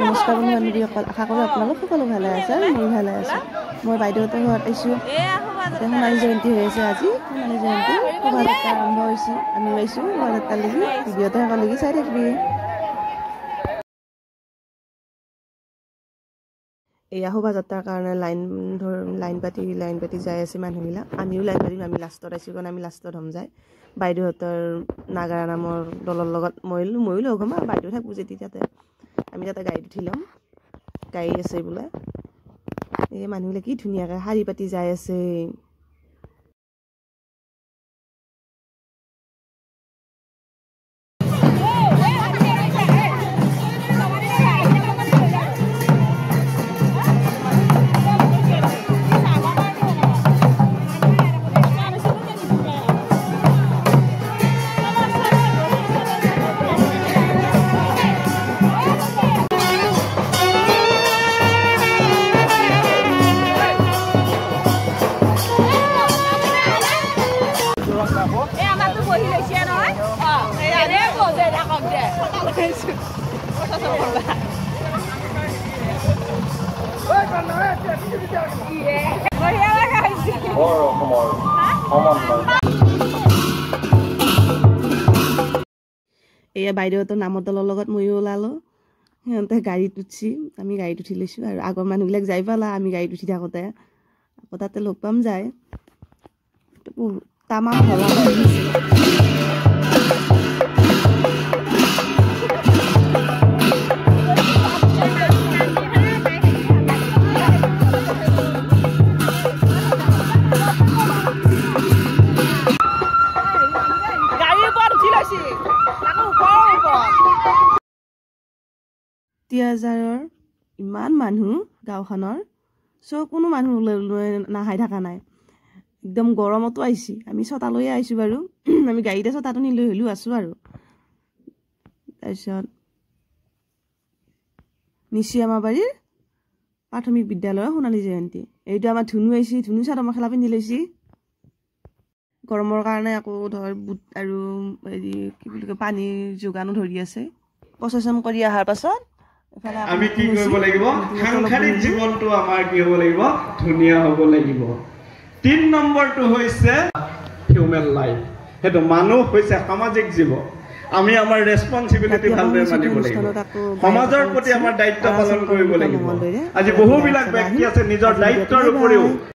নমস্কাৰ বন্ধু-বান্ধৱীসকল, আশা কৰোঁ আপোনালোক সকলো ভালে আছে। মই ভালে আছোঁ। মই বাইদেউহঁতৰ ঘৰত আহিছোঁ। সোণালী জয়ন্তী হৈ আছে আজি। সোণালী জয়ন্তী শোভাযাত্ৰা আৰম্ভ হৈছে। আমি আহিছোঁ শোভাযাত্ৰা লাগি। ভিডিঅ'তে একেলগে চাই থাকিবি। এয়া শোভাযাত্ৰাৰ কাৰণে লাইন পাতি যাই আছে মানুহবিলাক। আমিও লাইন পাতিম। আমি লাষ্টত আছোঁ কাৰণ আমি লাষ্টত হ'ম যায়। বাইদেউহঁতৰ নাগাৰা নামৰ দলৰ লগত ময়ো লগ হ'ম আৰু বাইদেউ থাকবোঁ যেতিয়া তাতে আমি তাতে গাড়ীত উঠি ল'ম। গাড়ী আছে বোলে। এই মানুহবিলাক কি ধুনীয়াকৈ শাৰী পাতি যাই আছে। এয়া বাইদেউহঁতৰ নামৰ দলৰ লগত ময়ো ওলালোঁ। সিহঁতে গাড়ীত উঠছি, আমি গাড়ীত উঠি লৈছোঁ আৰু আগৰ মানুহবিলাক যাই পালা। আমি গাড়ীত উঠি থাকোঁতে আকৌ তাতে লগ পাম যায়। তামাম ভলা তিয়াজাৰৰ ইমান মানুহ গাঁওখনৰ কোনো মানুহ নাহাই থকা নাই। একদম গৰমতো আহিছে। আমি ছটা লৈয়ে আহিছোঁ বাৰু। আমি গাড়ীতে ছটাটো নিলৈ হ'লেও আছোঁ আৰু। তাৰপিছত নিচিয়ামাবাৰীৰ প্ৰাথমিক বিদ্যালয়ৰ সোণালী জয়ন্তী। এইটো আমাৰ ধুনু আহিছে। ধুনু চাদৰ মেখেলা পিন্ধি লৈছে। গৰমৰ কাৰণে আকৌ ধৰ বুট আৰু হেৰি কি বুলি কয় পানীৰ যোগানো ধৰি আছে। প্ৰচেছন কৰি অহাৰ পাছত আমি কি কৰিব লাগিব? সাংসাৰিক জীৱনটো আমাৰ কি হ'ব লাগিব? ধুনীয়া হ'ব লাগিব। ৩ নম্বৰটো হৈছে হিউমেন লাইফ। সেইটো মানুহ হৈছে সামাজিক জীৱ। আমি আমাৰ ৰেছপনচিবিলিটি ভালদৰে মানিব লাগিব। সমাজৰ প্ৰতি আমাৰ দায়িত্ব পালন কৰিব লাগিব। আজি বহুবিলাক ব্যক্তি আছে নিজৰ দায়িত্বৰ উপৰিও